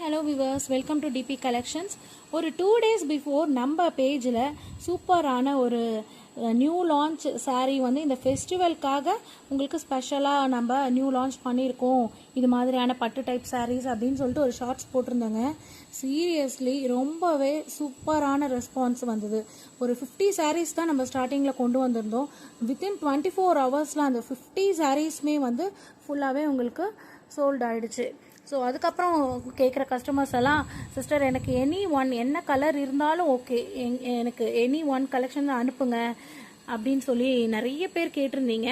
Hello viewers, welcome to DP collections. ஒரு 2 days before நம்ம பேஜில் சூப்பரான ஒரு நியூ லான்ச் saree வந்து இந்த ஃபெஸ்டிவல்காக உங்களுக்கு ஸ்பெஷலாக நம்ம நியூ லான்ச் பண்ணியிருக்கோம். இது மாதிரியான பட்டு டைப் sarees அப்படின்னு சொல்லிட்டு ஒரு ஷார்ட்ஸ் போட்டிருந்தாங்க. சீரியஸ்லி ரொம்பவே சூப்பரான ரெஸ்பான்ஸ் வந்தது. ஒரு 50 sarees தான் நம்ம ஸ்டார்டிங்கில் கொண்டு வந்திருந்தோம். வித்தின் 24 ஹவர்ஸில் அந்த 50 sareesமே வந்து ஃபுல்லாகவே உங்களுக்கு சோல்ட் ஆகிடுச்சு. ஸோ அதுக்கப்புறம் கேட்குற கஸ்டமர்ஸ் எல்லாம், சிஸ்டர் எனக்கு என்ன கலர் இருந்தாலும் ஓகே, எனக்கு எனி ஒன் கலெக்ஷன் அனுப்புங்க அப்படின்னு சொல்லி நிறைய பேர் கேட்டிருந்தீங்க.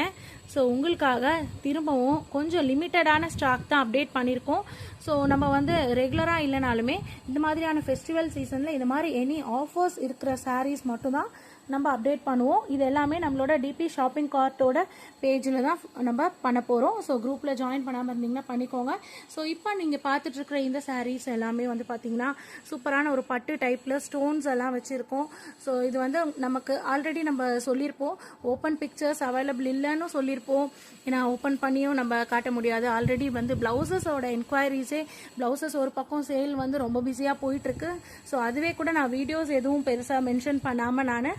ஸோ உங்களுக்காக திரும்பவும் கொஞ்சம் லிமிட்டடான ஸ்டாக் தான் அப்டேட் பண்ணியிருக்கோம். ஸோ நம்ம வந்து ரெகுலராக இல்லைனாலுமே இந்த மாதிரியான ஃபெஸ்டிவல் சீசனில் இந்த மாதிரி எனி ஆஃபர்ஸ் இருக்கிற சாரீஸ் மட்டும்தான் நம்ம அப்டேட் பண்ணுவோம். இது எல்லாமே நம்மளோட டிபி ஷாப்பிங் கார்ட்டோட பேஜில் தான் நம்ம பண்ண போகிறோம். ஸோ குரூப்பில் ஜாயின் பண்ணாமல் இருந்தீங்கன்னா பண்ணிக்கோங்க. ஸோ இப்போ நீங்கள் பார்த்துட்ருக்கிற இந்த சாரீஸ் எல்லாமே வந்து பார்த்தீங்கன்னா சூப்பரான ஒரு பட்டு டைப்பில் ஸ்டோன்ஸ் எல்லாம் வச்சுருக்கோம். ஸோ இது வந்து நமக்கு ஆல்ரெடி நம்ம சொல்லியிருப்போம், ஓப்பன் பிக்சர்ஸ் அவைலபிள் இல்லைன்னு சொல்லியிருப்போம். ஏன்னா ஓப்பன் பண்ணியும் நம்ம காட்ட முடியாது. ஆல்ரெடி வந்து ப்ளவுசஸோட என்கொயரிஸே, ப்ளவுசஸ் ஒரு பக்கம் சேல் வந்து ரொம்ப பிஸியாக போயிட்டுருக்கு. ஸோ அதுவே கூட நான் வீடியோஸ் எதுவும் பெருசாக மென்ஷன் பண்ணாமல் நான்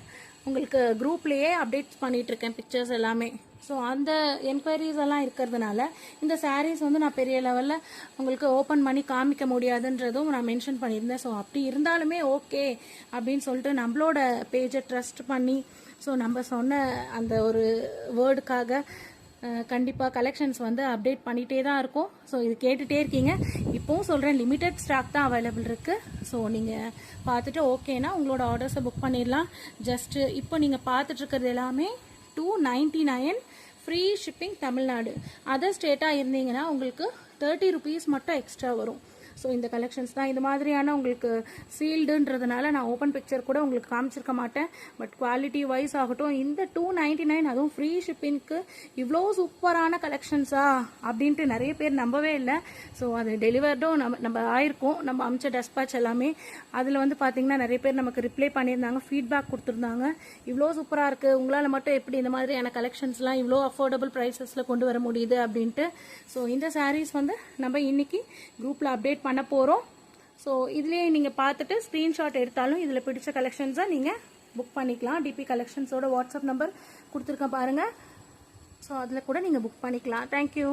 உங்களுக்கு குரூப்லேயே அப்டேட் பண்ணிகிட்ருக்கேன் பிக்சர்ஸ் எல்லாமே. ஸோ அந்த என்கொயரிஸ் எல்லாம் இருக்கிறதுனால இந்த சாரீஸ் வந்து நான் பெரிய லெவலில் உங்களுக்கு ஓப்பன் பண்ணி காமிக்க முடியாதுன்றதும் நான் மென்ஷன் பண்ணியிருந்தேன். ஸோ அப்படி இருந்தாலுமே ஓகே அப்படின்னு சொல்லிட்டு நம்மளோட பேஜை ட்ரஸ்ட் பண்ணி, ஸோ நம்ம சொன்ன அந்த ஒரு வேர்டுக்காக கண்டிப்பாக கலெக்ஷன்ஸ் வந்து அப்டேட் பண்ணிகிட்டே தான் இருக்கும். ஸோ இது கேட்டுகிட்டே இருக்கீங்க. இப்போவும் சொல்கிறேன், லிமிட்டட் ஸ்டாக் தான் அவைலபிள் இருக்குது. ஸோ நீங்கள் பார்த்துட்டு ஓகேனா உங்களோட ஆர்டர்ஸை புக் பண்ணிடலாம். ஜஸ்ட்டு இப்போ நீங்கள் பார்த்துட்ருக்கிறது எல்லாமே 299 ஃப்ரீ ஷிப்பிங் தமிழ்நாடு. அதர் ஸ்டேட்டாக இருந்தீங்கன்னா உங்களுக்கு 30 rupees மட்டும் எக்ஸ்ட்ரா வரும். ஸோ இந்த கலெக்ஷன்ஸ் தான். இது மாதிரியான உங்களுக்கு சீல்டுன்றதுனால நான் ஓப்பன் பிக்சர் கூட உங்களுக்கு காமிச்சிருக்க மாட்டேன். பட் குவாலிட்டி வைஸ் ஆகட்டும், இந்த 299 அதுவும் ஃப்ரீ ஷிப்பிங்க்கு இவ்வளோ சூப்பரான கலெக்ஷன்ஸா அப்படின்ட்டு நிறைய பேர் நம்பவே இல்லை. ஸோ அது டெலிவர்டும் நம்ம ஆயிருக்கோம். நம்ம அமிச்ச டெஸ்பாச் எல்லாமே அதில் வந்து பார்த்தீங்கன்னா நிறைய பேர் நமக்கு ரிப்ளை பண்ணியிருந்தாங்க, ஃபீட்பேக் கொடுத்துருந்தாங்க. இவ்வளோ சூப்பராக இருக்குது, உங்களால் மட்டும் எப்படி இந்த மாதிரியான கலெக்ஷன்ஸ்லாம் இவ்வளோ அஃபோர்டபுள் ப்ரைஸஸில் கொண்டு வர முடியுது அப்படின்ட்டு. ஸோ இந்த சாரீஸ் வந்து நம்ம இன்னைக்கு குரூப்பில் அப்டேட் பண்ண போகிறோம். ஸோ இதுலேயே நீங்கள் பார்த்துட்டு ஸ்க்ரீன்ஷாட் எடுத்தாலும் இதில் பிடிச்ச கலெக்ஷன்ஸை நீங்கள் புக் பண்ணிக்கலாம். டிபி கலெக்ஷன்ஸோட வாட்ஸ்அப் நம்பர் கொடுத்துருக்கேன் பாருங்கள். ஸோ அதில் கூட நீங்கள் புக் பண்ணிக்கலாம். தேங்க்யூ.